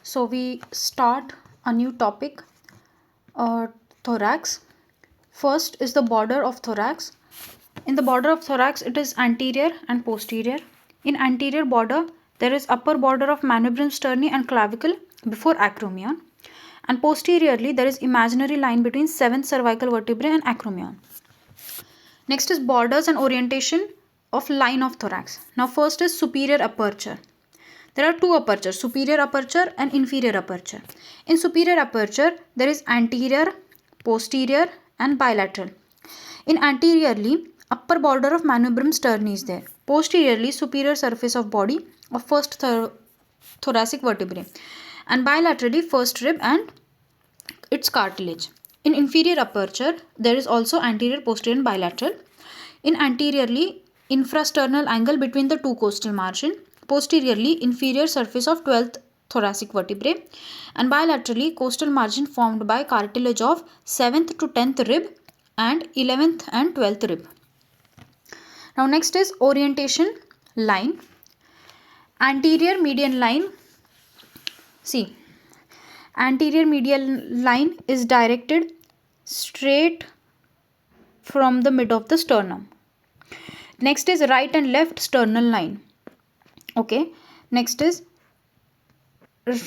So we start a new topic, thorax. First is the border of thorax. In the border of thorax, it is anterior and posterior. In anterior border, there is upper border of manubrium sterni and clavicle before acromion. And posteriorly, there is imaginary line between seventh cervical vertebrae and acromion. Next is borders and orientation of line of thorax. Now first is superior aperture. There are two apertures, superior aperture and inferior aperture. In superior aperture, there is anterior, posterior and bilateral. In anteriorly, upper border of manubrium sterni is there. Posteriorly, superior surface of body of first thoracic vertebrae. And bilaterally, first rib and its cartilage. In inferior aperture, there is also anterior, posterior and bilateral. In anteriorly, infrasternal angle between the two costal margin. Posteriorly, inferior surface of 12th thoracic vertebrae, and bilaterally costal margin formed by cartilage of 7th to 10th rib and 11th and 12th rib. Now next is orientation line. Anterior median line. See, anterior median line is directed straight from the mid of the sternum. Next is right and left sternal line. Okay, next is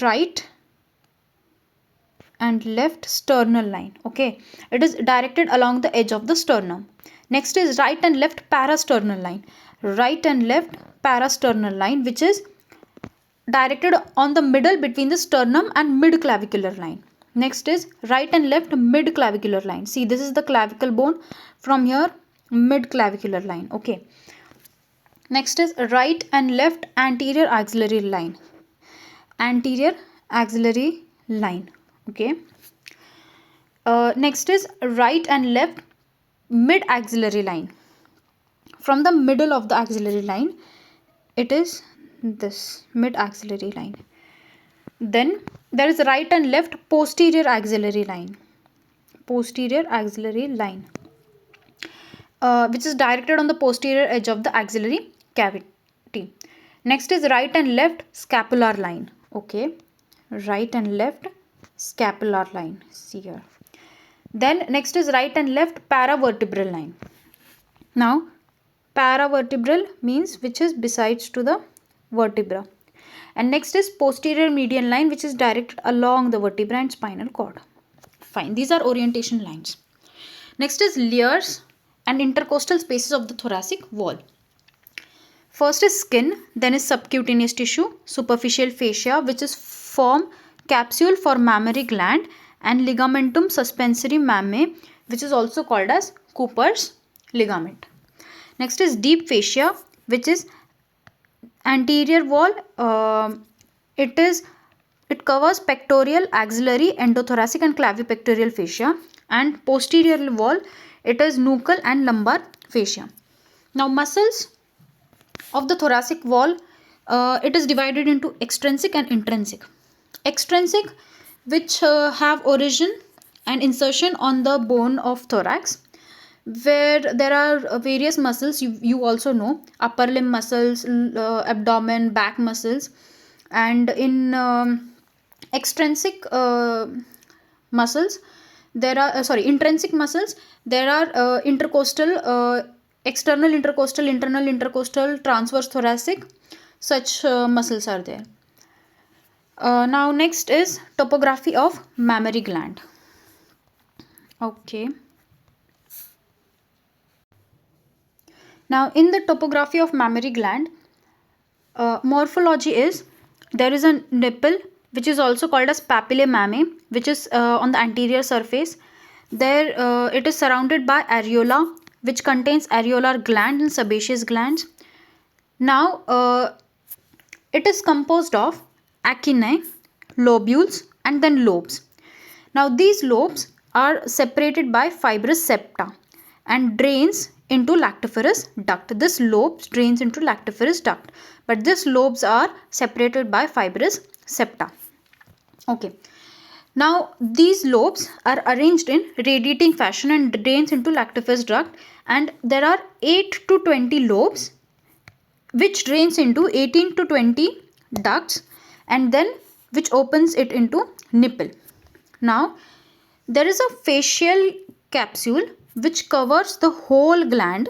right and left sternal line. Okay, it is directed along the edge of the sternum. Next is right and left parasternal line. Right and left parasternal line, which is directed on the middle between the sternum and mid clavicular line. Next is right and left mid clavicular line. See, this is the clavicle bone. From here, mid clavicular line. Okay. Next is right and left anterior axillary line. Anterior axillary line. Okay. Next is right and left mid axillary line. From the middle of the axillary line, it is this mid axillary line. Then there is right and left posterior axillary line. Posterior axillary line. Which is directed on the posterior edge of the axillary cavity. Next is right and left scapular line. Okay, right and left scapular line. See here. Then next is right and left paravertebral line. Now paravertebral means which is besides to the vertebra. And next is posterior median line, which is directed along the vertebra and spinal cord. Fine, these are orientation lines. Next is layers and intercostal spaces of the thoracic wall. First is skin, then is subcutaneous tissue, superficial fascia, which is form capsule for mammary gland, and ligamentum suspensory mammae, which is also called as Cooper's ligament. Next is deep fascia, which is anterior wall. It covers pectoral, axillary, endothoracic and clavipectoral fascia, and posterior wall, it is nuchal and lumbar fascia. Now muscles of the thoracic wall, it is divided into extrinsic and intrinsic. Extrinsic, which have origin and insertion on the bone of thorax, where there are various muscles. You also know upper limb muscles, abdomen, back muscles. And in extrinsic muscles, there are intrinsic muscles, there are intercostal, external intercostal, internal intercostal, transverse thoracic, such muscles are there. Now next is topography of mammary gland. Okay. Now in the topography of mammary gland, morphology is, there is a nipple which is also called as papillae mammae, which is on the anterior surface. There it is surrounded by areola, which contains areolar gland and sebaceous glands. Now it is composed of acini, lobules and then lobes. Now these lobes are separated by fibrous septa and drains into lactiferous duct. This lobes drains into lactiferous duct, but these lobes are separated by fibrous septa. Okay. Now these lobes are arranged in radiating fashion and drains into lactiferous duct, and there are 8 to 20 lobes which drains into 18 to 20 ducts, and then which opens it into nipple. Now, there is a facial capsule which covers the whole gland.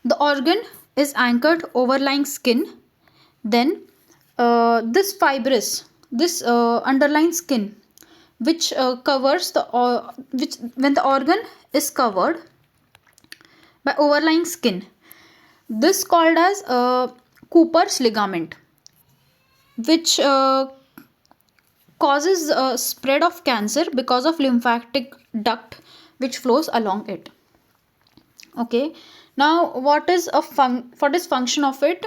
The organ is anchored overlying skin. Then, this underlying skin, which covers the which when the organ is covered by overlying skin, this called as Cooper's ligament, which causes spread of cancer because of lymphatic duct which flows along it. Okay, now what is function of it?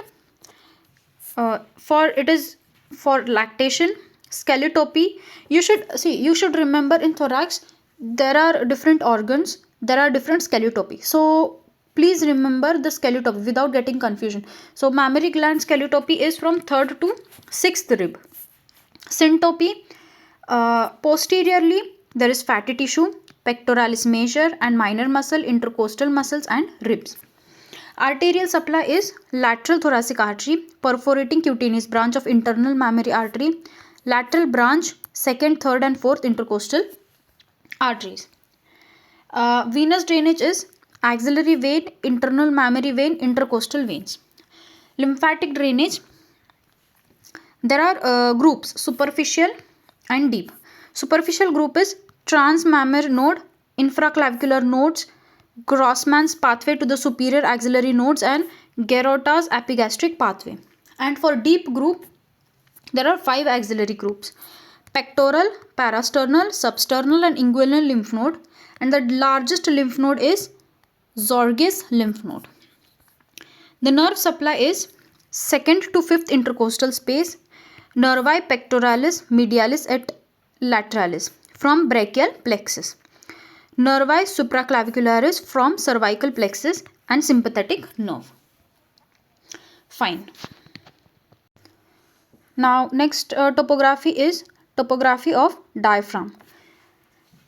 For lactation, skeletopy. You should remember, in thorax there are different organs, there are different skeletopy. So please remember the skeletopy without getting confusion. So mammary gland skeletopy is from third to sixth rib. Syntopy, posteriorly there is fatty tissue, pectoralis major and minor muscle, intercostal muscles and ribs. Arterial supply is lateral thoracic artery, perforating cutaneous branch of internal mammary artery, lateral branch, second, third and fourth intercostal arteries. Venous drainage is axillary vein, internal mammary vein, intercostal veins. Lymphatic drainage, there are groups, superficial and deep. Superficial group is transmammary node, infraclavicular nodes, Grossman's pathway to the superior axillary nodes and Gerota's epigastric pathway. And for deep group, there are 5 axillary groups: pectoral, parasternal, substernal and inguinal lymph node, and the largest lymph node is Zorges lymph node. The nerve supply is second to fifth intercostal space, nervi pectoralis, medialis et lateralis from brachial plexus, nervi supraclavicularis from cervical plexus and sympathetic nerve. Fine. Now next topography is topography of diaphragm.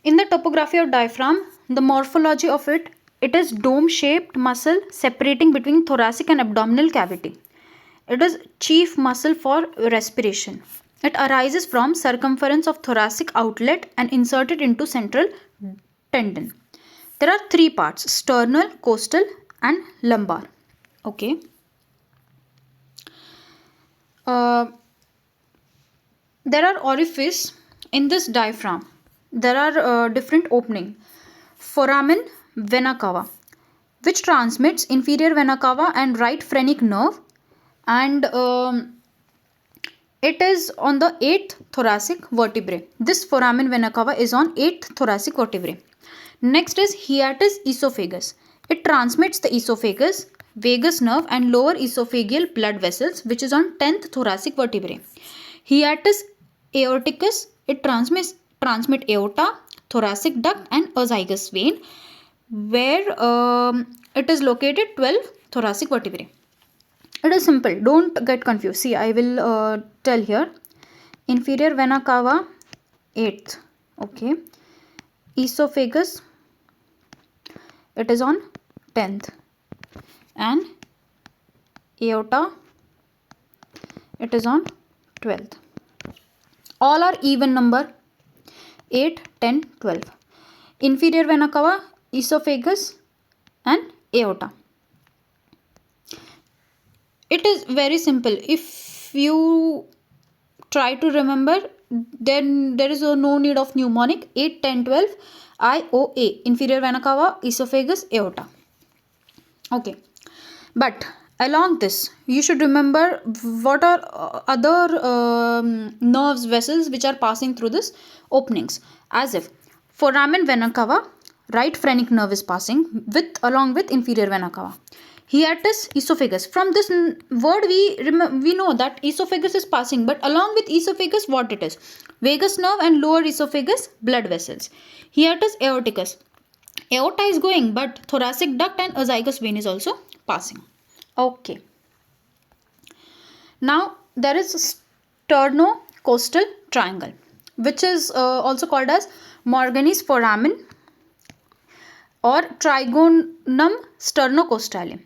In the topography of diaphragm, the morphology of it is dome shaped muscle separating between thoracic and abdominal cavity. It is chief muscle for respiration. It arises from circumference of thoracic outlet and inserted into central tendon. There are 3 parts: sternal, costal and lumbar. Okay. There are orifice in this diaphragm. There are different opening. Foramen vena cava, which transmits inferior vena cava and right phrenic nerve, and it is on the 8th thoracic vertebrae. This foramen vena cava is on 8th thoracic vertebrae. Next is hiatus esophagus. It transmits the esophagus, vagus nerve and lower esophageal blood vessels, which is on 10th thoracic vertebrae. Hiatus aorticus, it transmit aorta, thoracic duct and azygous vein, where it is located 12 thoracic vertebrae. It is simple, don't get confused. See, I will tell here. Inferior vena cava 8th, okay. Esophagus, it is on 10th, and aorta, it is on 12th. All are even number: 8, 10, 12. Inferior vena cava, esophagus and aorta. It is very simple. If you try to remember, then there is no need of mnemonic. 8, 10, 12, IOA, inferior vena cava, esophagus, aorta. Okay, but along this you should remember what are other nerves, vessels which are passing through this openings. As if foramen vena cava, right phrenic nerve is passing along with inferior vena cava. Hiatus esophagus, from this word we know that esophagus is passing, but along with esophagus what it is? Vagus nerve and lower esophagus blood vessels. Hiatus aorticus, aorta is going, but thoracic duct and azygous vein is also passing. Okay. Now there is sternocostal triangle, which is also called as Morgani's foramen or trigonum sternocostale.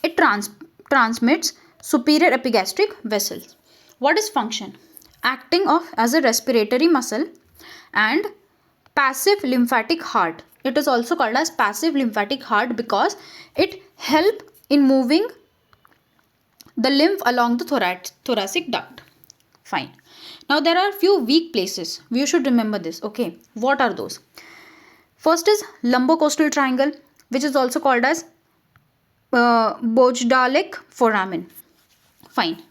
It transmits superior epigastric vessels. What is function? acting as a respiratory muscle, and passive lymphatic heart. It is also called as passive lymphatic heart because it helps in moving the lymph along the thoracic duct. Fine. Now there are few weak places. You should remember this. Okay. What are those? First is lumbocostal triangle, which is also called as Bojidalic foramen. Fine.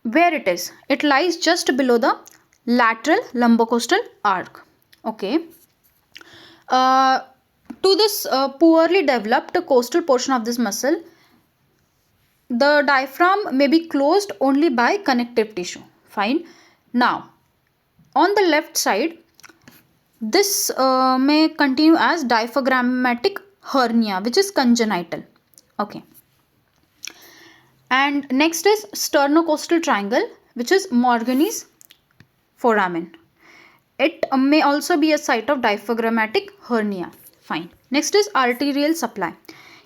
Where it is? It lies just below the lateral lumbocostal arc. Okay. To this poorly developed costal portion of this muscle, the diaphragm may be closed only by connective tissue. Fine. Now, on the left side, this may continue as diaphragmatic hernia, which is congenital. Okay. And next is sternocostal triangle, which is Morgani's foramen. It may also be a site of diaphragmatic hernia. Fine. Next is arterial supply.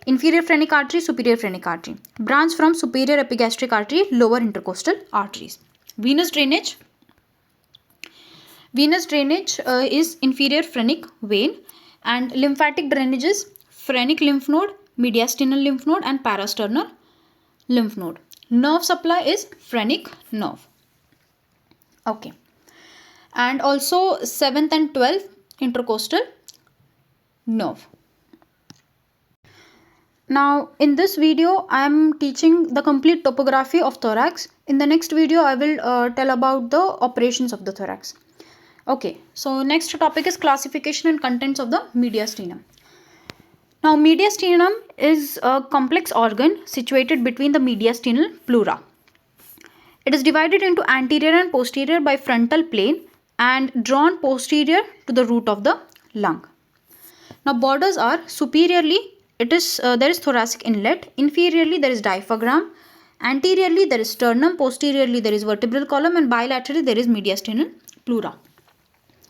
Inferior phrenic artery, superior phrenic artery. Branch from superior epigastric artery, lower intercostal arteries. Venous drainage. Venous drainage is inferior phrenic vein, and lymphatic drainage is phrenic lymph node, mediastinal lymph node, and parasternal lymph node. Nerve supply is phrenic nerve. Okay. And also 7th and 12th intercostal nerve. Now in this video I am teaching the complete topography of thorax. In the next video I will tell about the operations of the thorax. Okay, so next topic is classification and contents of the mediastinum. Now mediastinum is a complex organ situated between the mediastinal pleura. It is divided into anterior and posterior by frontal plane and drawn posterior to the root of the lung. Now borders are superiorly there is thoracic inlet, inferiorly there is diaphragm, anteriorly there is sternum, posteriorly there is vertebral column, and bilaterally there is mediastinal pleura.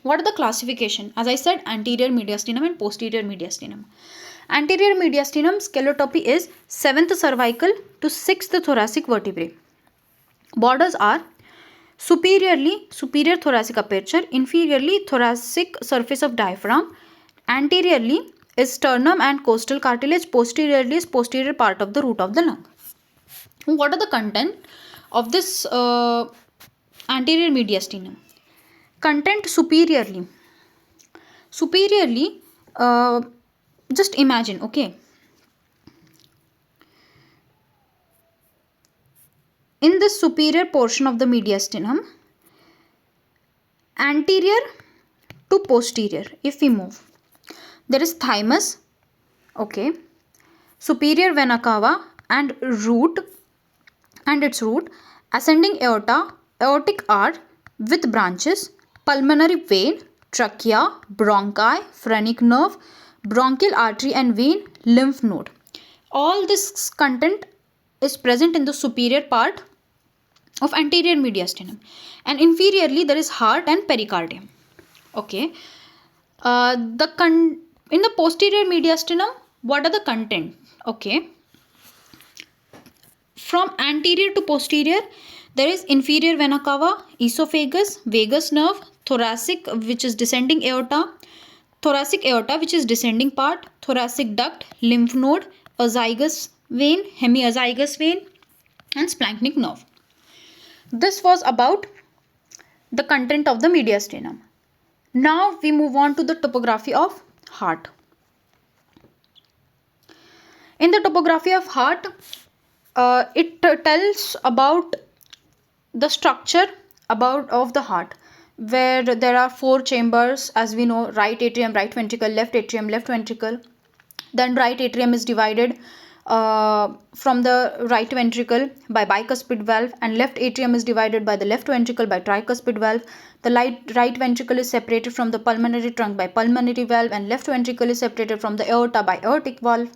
What are the classification? As I said, anterior mediastinum and posterior mediastinum. Anterior mediastinum scalotopy is 7th cervical to 6th thoracic vertebrae. Borders are superior thoracic aperture, inferiorly thoracic surface of diaphragm, anteriorly is sternum and costal cartilage, posteriorly is posterior part of the root of the lung. What are the content of this anterior mediastinum? Content superiorly. Superiorly, just imagine, okay. In the superior portion of the mediastinum, anterior to posterior, if we move, there is thymus, okay, superior vena cava and its root, ascending aorta, aortic arch with branches, pulmonary vein, trachea, bronchi, phrenic nerve, bronchial artery and vein, lymph node. All this content is present in the superior part of anterior mediastinum, and inferiorly there is heart and pericardium. Okay. In the posterior mediastinum, what are the content? Okay. From anterior to posterior, there is inferior vena cava, esophagus, vagus nerve, thoracic, which is descending aorta, thoracic aorta, which is descending part, thoracic duct, lymph node, azygous vein, hemiazygous vein, and splanchnic nerve. This was about the content of the mediastinum. Now we move on to the topography of heart. In the topography of heart, it tells about the structure of the heart, where there are 4 chambers, as we know: right atrium, right ventricle, left atrium, left ventricle. Then right atrium is divided from the right ventricle by bicuspid valve, and left atrium is divided by the left ventricle by tricuspid valve. The right ventricle is separated from the pulmonary trunk by pulmonary valve, and left ventricle is separated from the aorta by aortic valve.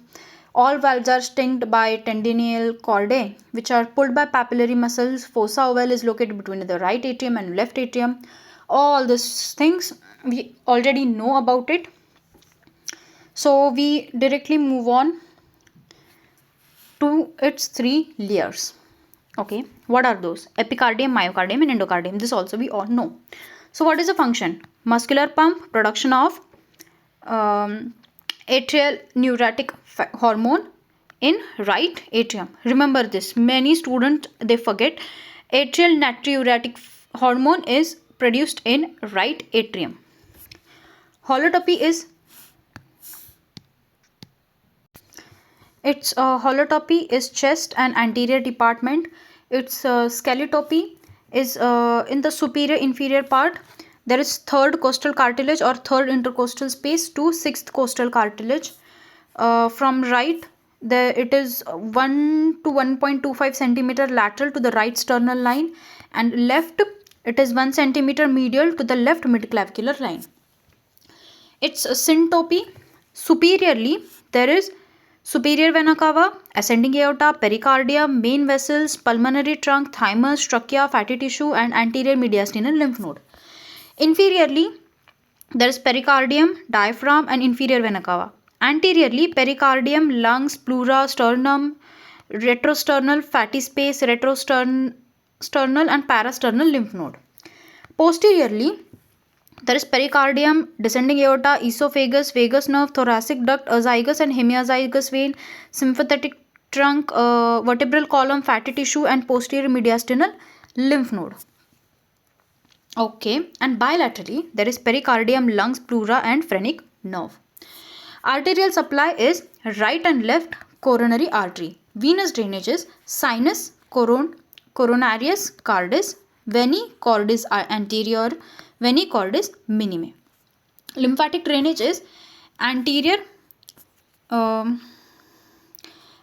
All valves are stinged by tendinal cordae, which are pulled by papillary muscles. Fossa ovale is located between the right atrium and left atrium. All these things we already know about it. So we directly move on to its 3 layers. Okay, what are those? Epicardium, myocardium, and endocardium. This also we all know. So, what is the function? Muscular pump, production of atrial neuritic hormone in right atrium. Remember this. Many students they forget. Atrial natriuretic hormone is produced in right atrium. Holotopy is holotopy is chest and anterior department. Its skeletopy is in the superior inferior part. There is third costal cartilage or third intercostal space to sixth costal cartilage. From right, there it is 1 to 1.25 centimeter lateral to the right sternal line, and left it is 1 centimeter medial to the left midclavicular line. Its syntope superiorly there is superior vena cava, ascending aorta, pericardium, main vessels, pulmonary trunk, thymus, trachea, fatty tissue, and anterior mediastinal lymph node. Inferiorly there is pericardium, diaphragm, and inferior vena cava. Anteriorly, pericardium, lungs, pleura, sternum, retrosternal fatty space, retrosternal and parasternal lymph node. Posteriorly, there is pericardium, descending aorta, esophagus, vagus nerve, thoracic duct, azygous and hemiazygous vein, sympathetic trunk, vertebral column, fatty tissue, and posterior mediastinal lymph node. Okay, and bilaterally, there is pericardium, lungs, pleura, and phrenic nerve. Arterial supply is right and left coronary artery. Venous drainage is sinus, coronarius cordis, veni cordis anterior, veni cordis minime. Lymphatic drainage is anterior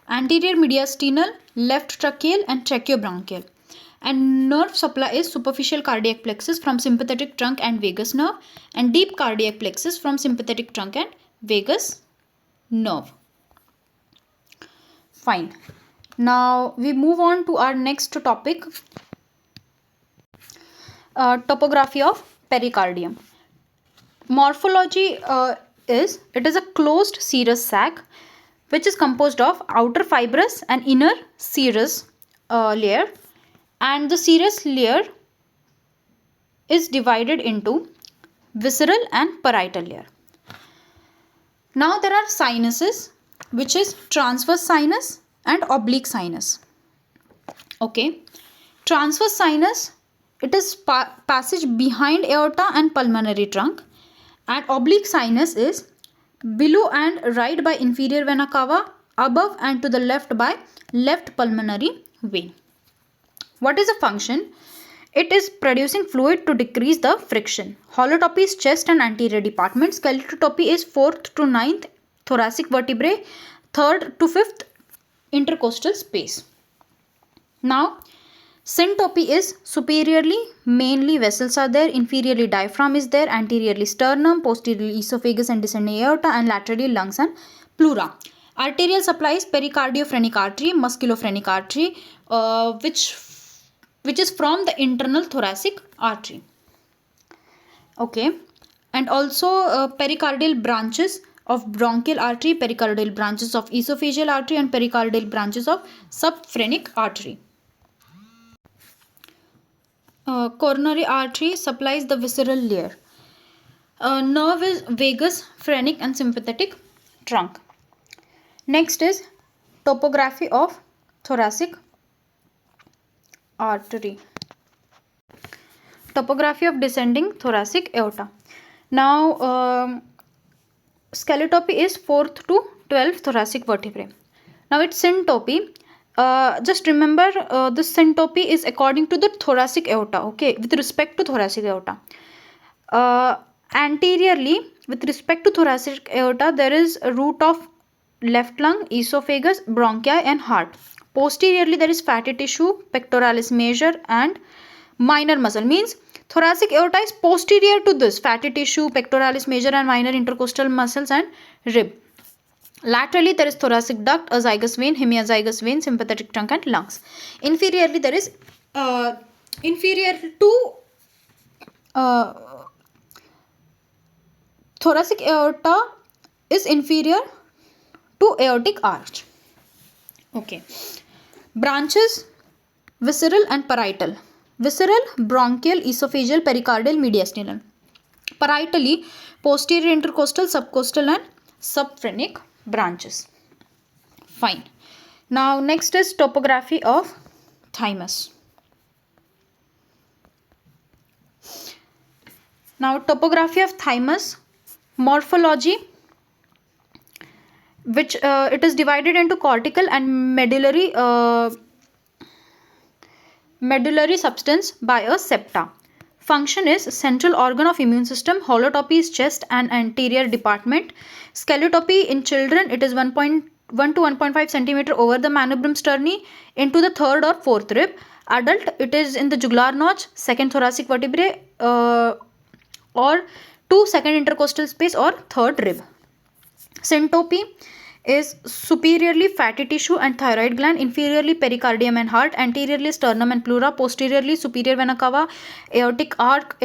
mediastinal, left tracheal, and tracheobronchial. And nerve supply is superficial cardiac plexus from sympathetic trunk and vagus nerve, and deep cardiac plexus from sympathetic trunk and vagus nerve. Fine. Now we move on to our next topic, topography of pericardium. Morphology is it is a closed serous sac which is composed of outer fibrous and inner serous layer, and the serous layer is divided into visceral and parietal layer. Now there are sinuses, which is transverse sinus and oblique sinus. Okay, transverse sinus, it is passage behind aorta and pulmonary trunk, and oblique sinus is below and right by inferior vena cava, above and to the left by left pulmonary vein. What is the function? It is producing fluid to decrease the friction. Holotopy is chest and anterior department. Skeletotopy is 4th to 9th thoracic vertebrae, 3rd to 5th intercostal space. Now, syntopy is superiorly mainly vessels are there, inferiorly diaphragm is there, anteriorly sternum, posteriorly esophagus and descending aorta, and laterally lungs and pleura. Arterial supply is pericardiophrenik artery, musculophrenic artery, which is from the internal thoracic artery. Okay, and also pericardial branches of bronchial artery, pericardial branches of esophageal artery, and pericardial branches of subphrenic artery. Coronary artery supplies the visceral layer. Nerve is vagus, phrenic, and sympathetic trunk. Next is topography of thoracic artery. Topography of descending thoracic aorta. Now, skeletopy is 4th to 12th thoracic vertebrae. Now, its syntopy. Just remember, the syntopy is according to the thoracic aorta. Okay, with respect to thoracic aorta. Anteriorly, with respect to thoracic aorta, there is a root of left lung, esophagus, bronchi, and heart. Posteriorly, there is fatty tissue, pectoralis major, and minor muscle. Means thoracic aorta is posterior to this fatty tissue, pectoralis major, and minor intercostal muscles and rib. Laterally, there is thoracic duct, azygous vein, hemiazygous vein, sympathetic trunk, and lungs. Inferiorly, there is inferior to thoracic aorta is inferior to aortic arch. Okay. Branches Visceral and parietal. Visceral, bronchial, esophageal, pericardial, mediastinal. Parietally, posterior intercostal, subcostal and subphrenic branches. Fine. Now next is topography of thymus. Now topography of thymus, morphology, which it is divided into cortical and medullary substance by a septa. Function is central organ of immune system. Holotopy is chest and anterior department. Skeletopy in children, it is 1.1 to 1.5 centimeter over the manubrium sterni into the third or fourth rib. Adult, it is in the jugular notch, second thoracic vertebrae, or two second intercostal space or third rib. Syntopy is superiorly fatty tissue and thyroid gland, inferiorly pericardium and heart, anteriorly sternum and pleura, posteriorly superior vena cava, aortic arc,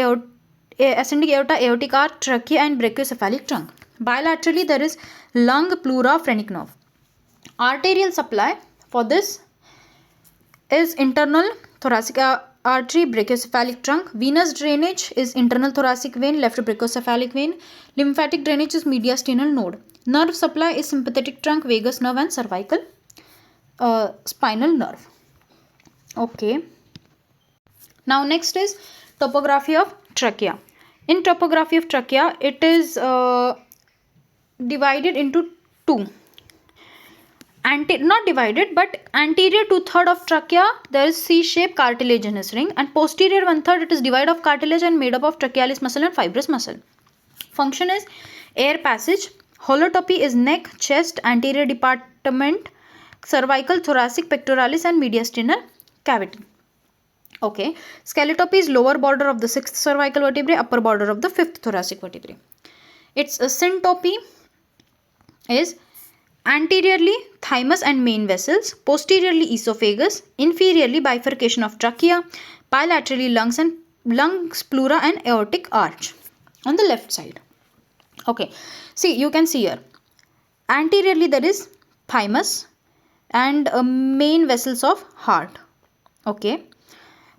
ascending aorta, aortic arc, trachea and brachiocephalic trunk. Bilaterally there is lung, pleura, phrenic nerve. Arterial supply for this is internal thoracic artery, brachiocephalic trunk. Venous drainage is internal thoracic vein, left brachiocephalic vein. Lymphatic drainage is mediastinal node. Nerve supply is sympathetic trunk, vagus nerve and cervical spinal nerve. Okay. Now next is topography of trachea. In topography of trachea, it is divided into two. Not divided, but anterior 2/3 of trachea there is C-shaped cartilaginous ring, and posterior 1/3 it is devoid of cartilage and made up of trachealis muscle and fibrous muscle. Function is air passage. Holotopy is neck, chest, anterior department, cervical, thoracic, pectoralis and mediastinal cavity. Okay. Skeletopy is lower border of the 6th cervical vertebrae, upper border of the 5th thoracic vertebrae. Its syntopy is anteriorly thymus and main vessels, posteriorly esophagus, inferiorly bifurcation of trachea, bilaterally lungs, pleura and aortic arch on the left side. Okay, see, you can see here anteriorly there is thymus and main vessels of heart. Okay,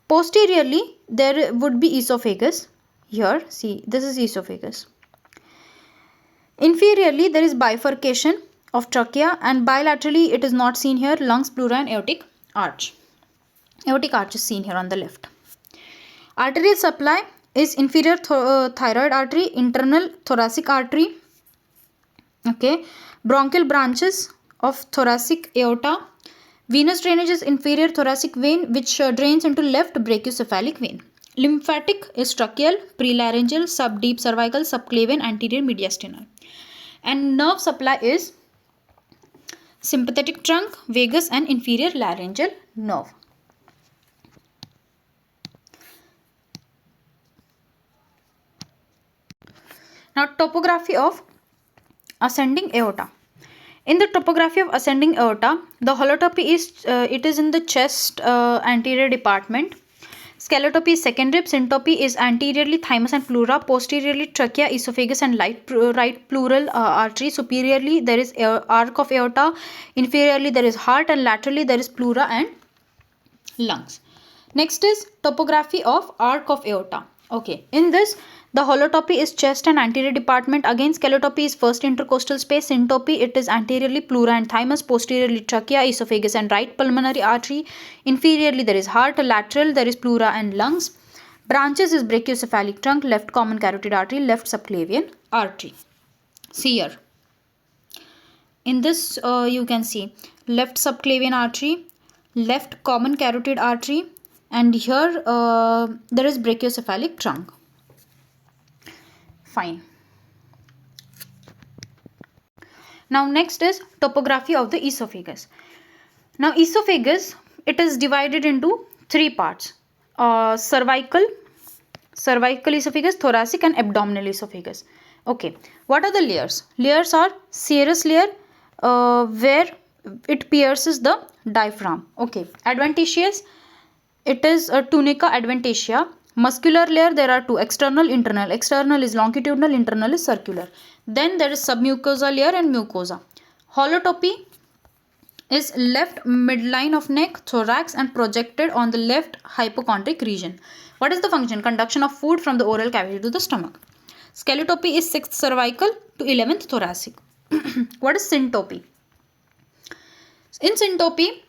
posteriorly there would be esophagus. Here, see, this is esophagus. Inferiorly there is bifurcation of trachea, and bilaterally it is not seen here, lungs, pleura and aortic arch. Aortic arch is seen here on the left. Arterial supply is inferior thyroid artery, internal thoracic artery, okay, bronchial branches of thoracic aorta. Venous drainage is inferior thoracic vein which drains into left brachiocephalic vein. Lymphatic is tracheal, prelaryngeal, subdeep cervical, subclavian, anterior mediastinal. And nerve supply is sympathetic trunk, vagus and inferior laryngeal nerve. Now topography of ascending aorta. In the topography of ascending aorta, the holotopy is it is in the chest anterior department. Skeletopy is second rib. Syntopy is anteriorly thymus and pleura, posteriorly trachea, esophagus and right pleural artery. Superiorly there is arc of aorta, inferiorly there is heart, and laterally there is pleura and lungs. Next is topography of arc of aorta. Okay, in this the holotopy is chest and anterior department. Again, skeletopy is first intercostal space. Syntopy, it is anteriorly pleura and thymus, posteriorly trachea, esophagus and right pulmonary artery. Inferiorly there is heart, lateral there is pleura and lungs. Branches is brachiocephalic trunk, left common carotid artery, left subclavian artery. See here. In this you can see left subclavian artery, left common carotid artery, and here there is brachiocephalic trunk. Fine. Now next is topography of the esophagus. Now esophagus, it is divided into three parts. Cervical esophagus, thoracic and abdominal esophagus. Okay, what are the layers? Layers are serous layer where it pierces the diaphragm. Okay, adventitious, it is a tunica adventitia. Muscular layer, there are two, external, internal. External is longitudinal, internal is circular. Then there is submucosa layer and mucosa. Holotopy is left midline of neck, thorax, and projected on the left hypochondric region. What is the function? Conduction of food from the oral cavity to the stomach. Scaletopy is 6th cervical to 11th thoracic. What is syntopy? In syntopy,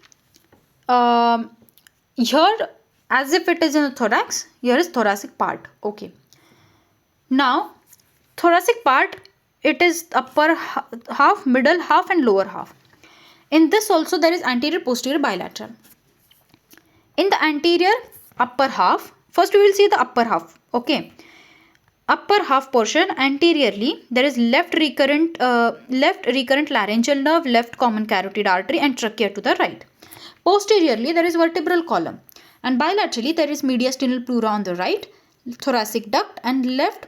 here as if it is in the thorax, here is thoracic part. Okay. Now, thoracic part, it is upper half, middle half, and lower half. In this also there is anterior posterior bilateral. In the anterior upper half, first we will see the upper half. Okay. Upper half portion, anteriorly there is left recurrent laryngeal nerve, left common carotid artery, and trachea to the right. Posteriorly there is vertebral column, and bilaterally there is mediastinal pleura on the right, thoracic duct, and left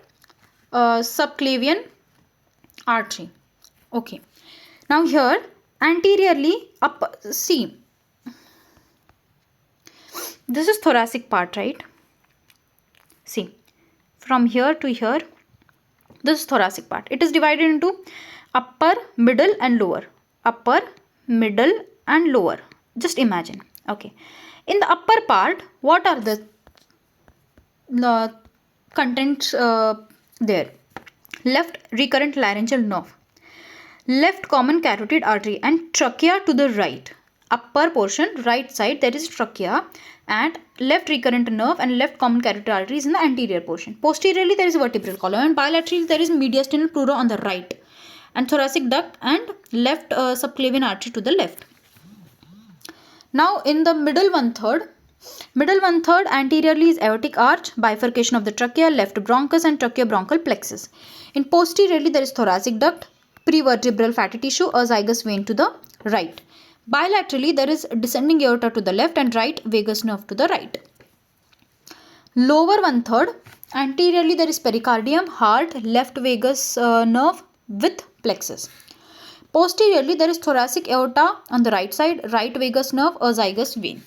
subclavian artery. Okay. Now here anteriorly up, see, this is thoracic part, right? See, from here to here, this is thoracic part. It is divided into upper, middle, and lower. Upper, middle, and lower. Just imagine. Okay. In the upper part, what are the contents there? Left recurrent laryngeal nerve, left common carotid artery, and trachea to the right. Upper portion, right side, there is trachea, and left recurrent nerve and left common carotid artery is in the anterior portion. Posteriorly there is vertebral column, and bilaterally there is mediastinal pleura on the right, and thoracic duct and left subclavian artery to the left. Now in the middle one third anteriorly is aortic arch, bifurcation of the trachea, left bronchus, and tracheobronchial plexus. In posteriorly there is thoracic duct, prevertebral fatty tissue, a zygous vein to the right. Bilaterally there is descending aorta to the left and right vagus nerve to the right. Lower one third, anteriorly there is pericardium, heart, left vagus nerve with plexus. Posteriorly there is thoracic aorta on the right side, right vagus nerve, a zygous vein.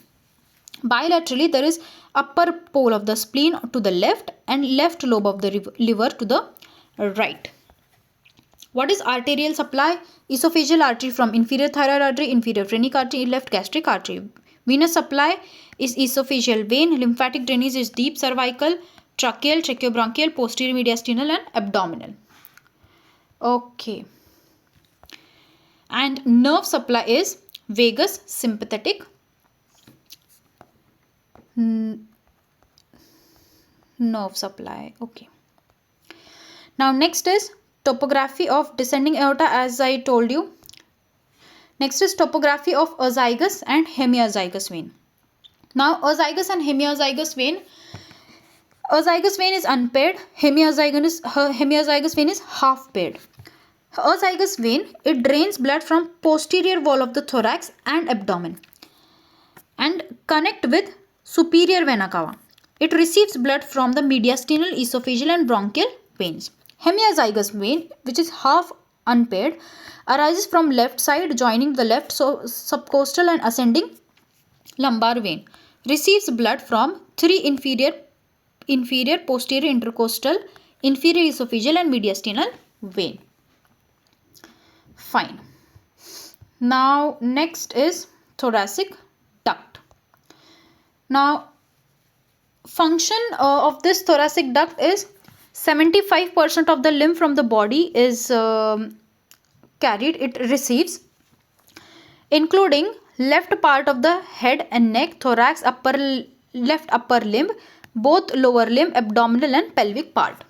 Bilaterally there is upper pole of the spleen to the left and left lobe of the liver to the right. What is arterial supply? Esophageal artery from inferior thyroid artery, inferior phrenic artery, left gastric artery. Venous supply is esophageal vein. Lymphatic drainage is deep cervical, tracheal, tracheobronchial, posterior mediastinal, and abdominal. Okay. And nerve supply is vagus, sympathetic, nerve supply. Okay. Now next is topography of descending aorta, as I told you. Next is topography of azygous and hemiazygous vein. Now azygous and hemiazygous vein. Azygous vein is unpaired. Hemiazygous vein is half paired. Azygous vein, it drains blood from posterior wall of the thorax and abdomen and connect with superior vena cava. It receives blood from the mediastinal, esophageal, and bronchial veins. Hemiazygous vein, which is half unpaired, arises from left side joining the left subcostal and ascending lumbar vein. Receives blood from three inferior, posterior intercostal, inferior esophageal, and mediastinal vein. Fine. Now next is thoracic duct. Now function of this thoracic duct is 75% of the lymph from the body is carried, it receives, including left part of the head and neck, thorax, left upper limb, both lower limb, abdominal and pelvic part.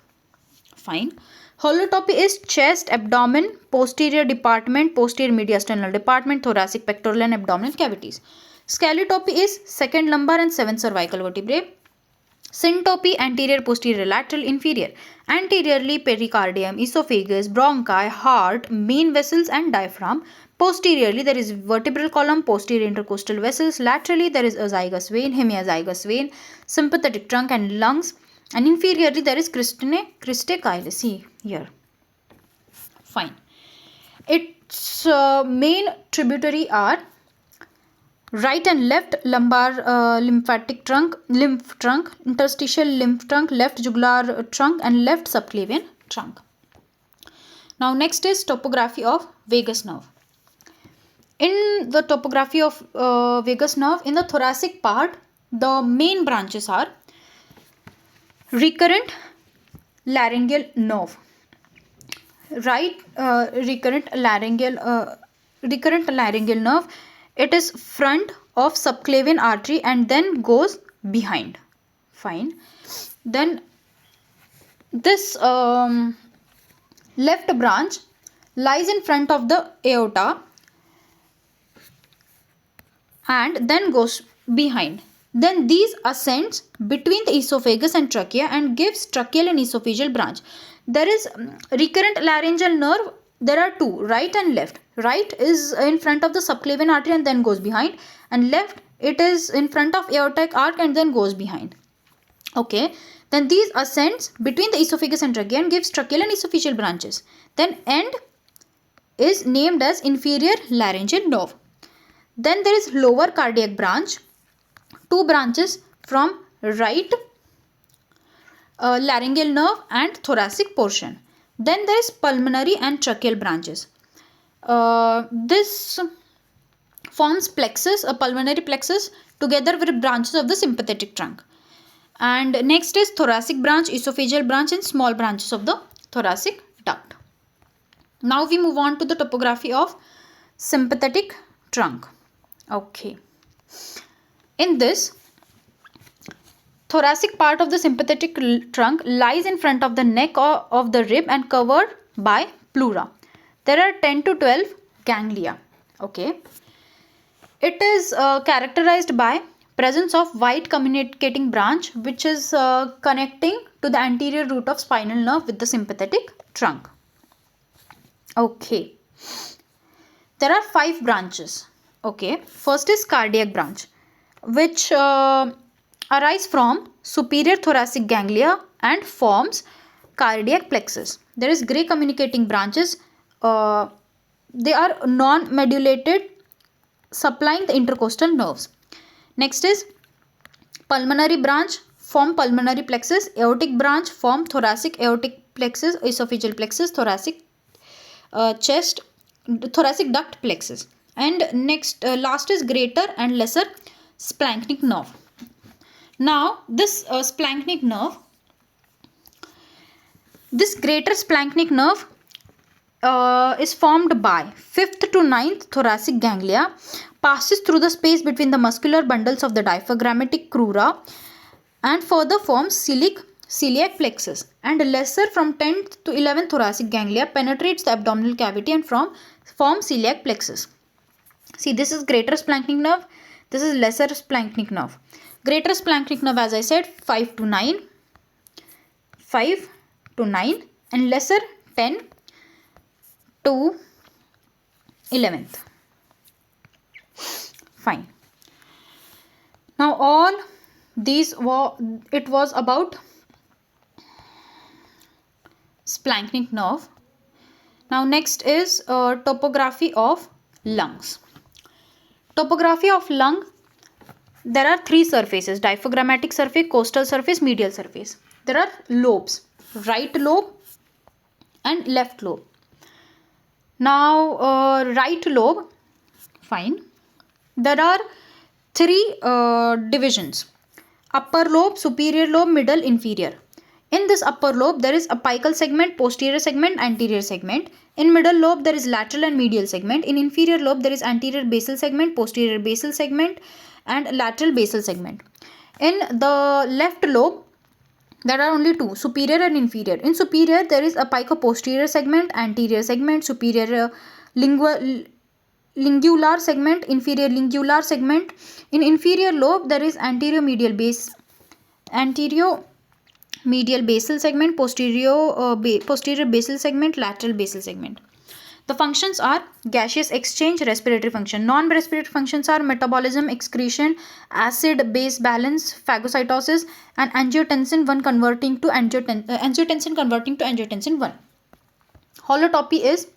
Fine. Holotopy is chest, abdomen, posterior department, posterior mediastinal department, thoracic, pectoral and abdominal cavities. Scaletopy is second lumbar and seventh cervical vertebrae. Syntopy, anterior, posterior, lateral, inferior. Anteriorly pericardium, esophagus, bronchi, heart, main vessels and diaphragm. Posteriorly there is vertebral column, posterior intercostal vessels. Laterally there is azygous vein, hemiazygous vein, sympathetic trunk and lungs. And inferiorly there is cristae caeles. See here. Fine. Its main tributary are right and left lumbar lymphatic trunk, lymph trunk, interstitial lymph trunk, left jugular trunk and left subclavian trunk. Now next is topography of vagus nerve. In the topography of vagus nerve, in the thoracic part, the main branches are recurrent laryngeal nerve. Recurrent laryngeal nerve. It is front of subclavian artery and then goes behind. Fine. Then this left branch lies in front of the aorta and then goes behind. Then these ascends between the esophagus and trachea and gives tracheal and esophageal branch. There is recurrent laryngeal nerve. There are two, right and left. Right is in front of the subclavian artery and then goes behind, and left it is in front of aortic arc and then goes behind. Okay, then these ascends between the esophagus and trachea and gives tracheal and esophageal branches. Then end is named as inferior laryngeal nerve. Then there is lower cardiac branch, two branches from right laryngeal nerve and thoracic portion. Then there is pulmonary and tracheal branches. This forms plexus, a pulmonary plexus, together with branches of the sympathetic trunk. And next is thoracic branch, esophageal branch, and small branches of the thoracic duct. Now we move on to the topography of sympathetic trunk. Okay. In this, thoracic part of the sympathetic trunk lies in front of the neck of the rib and covered by pleura. There are 10 to 12 ganglia. Okay. It is characterized by presence of wide communicating branch which is connecting to the anterior root of spinal nerve with the sympathetic trunk. Okay. There are 5 branches. Okay. First is cardiac branch, which arise from superior thoracic ganglia and forms cardiac plexus. There is gray communicating branches. They are non-medulated, supplying the intercostal nerves. Next is pulmonary branch, form pulmonary plexus. Aortic branch, form thoracic aortic plexus, esophageal plexus, thoracic chest, thoracic duct plexus. And next, last is greater and lesser splanchnic nerve. Now, this splanchnic nerve, this greater splanchnic nerve is formed by 5th to 9th thoracic ganglia, passes through the space between the muscular bundles of the diaphragmatic crura, and further forms celiac plexus. And lesser from 10th to 11th thoracic ganglia penetrates the abdominal cavity and forms celiac plexus. See, this is greater splanchnic nerve. This is lesser splanchnic nerve. Greater splanchnic nerve, as I said, 5 to 9, and lesser 10 to 11th. Fine. Now all these it was about splanchnic nerve. Now next is topography of lungs. Topography of lung, there are 3 surfaces: diaphragmatic surface, costal surface, medial surface. There are lobes, right lobe and left lobe. Now right lobe, fine. There are 3 divisions: upper lobe, superior lobe, middle, inferior. In this upper lobe, there is apical segment, posterior segment, anterior segment. In middle lobe, there is lateral and medial segment. In inferior lobe, there is anterior basal segment, posterior basal segment, and lateral basal segment. In the left lobe, there are only 2, superior and inferior. In superior, there is apico-posterior segment, anterior segment, superior lingular segment, inferior lingular segment. In inferior lobe, there is anterior medial basal segment, posterior basal segment, lateral basal segment. The functions are gaseous exchange, respiratory function. Non-respiratory functions are metabolism, excretion, acid-base balance, phagocytosis, and angiotensin converting to angiotensin 1. Holotopy is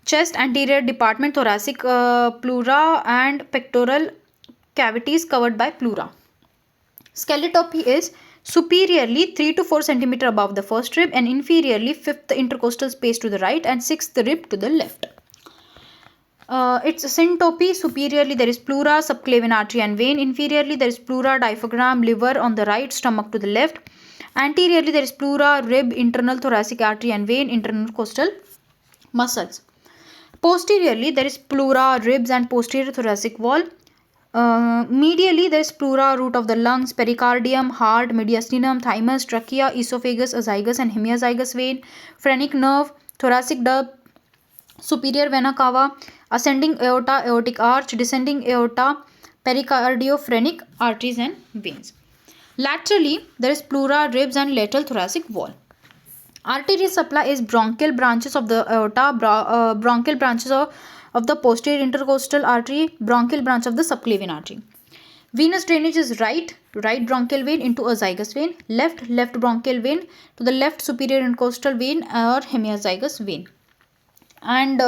chest, anterior department, thoracic pleura, and pectoral cavities covered by pleura. Skeletopy is superiorly 3 to 4 cm above the first rib and inferiorly 5th intercostal space to the right and 6th rib to the left. Its syntopy: superiorly there is pleura, subclavian artery and vein. Inferiorly there is pleura, diaphragm, liver on the right, stomach to the left. Anteriorly there is pleura, rib, internal thoracic artery and vein, internal costal muscles. Posteriorly there is pleura, ribs and posterior thoracic wall. Medially there is pleura, root of the lungs, pericardium, heart, mediastinum, thymus, trachea, esophagus, azygous and hemiazygous vein, phrenic nerve, thoracic duct, superior vena cava, ascending aorta, aortic arch, descending aorta, pericardiophrenix arteries and veins. Laterally, there is pleura, ribs and lateral thoracic wall. Artery supply is bronchial branches of the aorta, bronchial branches of the posterior intercostal artery, bronchial branch of the subclavian artery. Venous drainage is right bronchial vein into azygous vein, left bronchial vein to the left superior intercostal vein or hemiazygous vein, and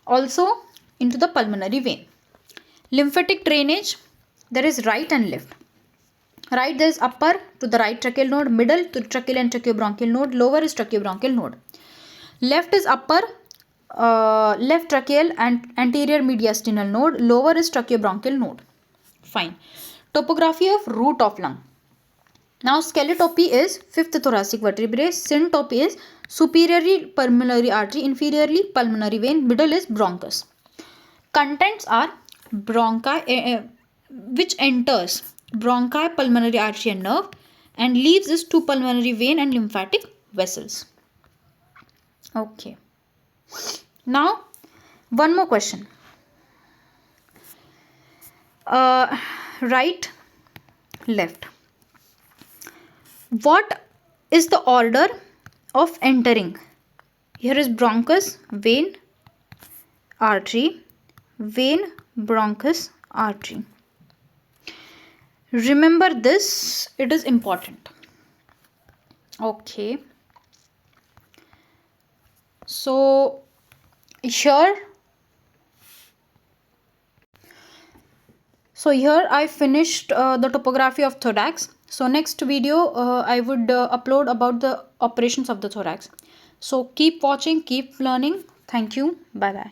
also into the pulmonary vein. Lymphatic drainage, there is right and left. Right, there is upper to the right tracheal node, middle to tracheal and tracheobronchial node, lower is tracheobronchial node. Left is upper, left tracheal and anterior mediastinal node, lower is tracheobronchial node. Fine. Topography of root of lung. Now skeletopy is fifth thoracic vertebrae, syntopy is superiorly pulmonary artery, inferiorly pulmonary vein, middle is bronchus. Contents are bronchi, which enters bronchi, pulmonary artery and nerve, and leaves is two pulmonary vein and lymphatic vessels. Okay. Now, one more question. Right, left. What is the order of entering? Here is bronchus, vein, artery, vein, bronchus, artery. Remember this, it is important. Okay. So here I finished the topography of thorax. So next video I would upload about the operations of the thorax. So keep watching, keep learning. Thank you. Bye bye.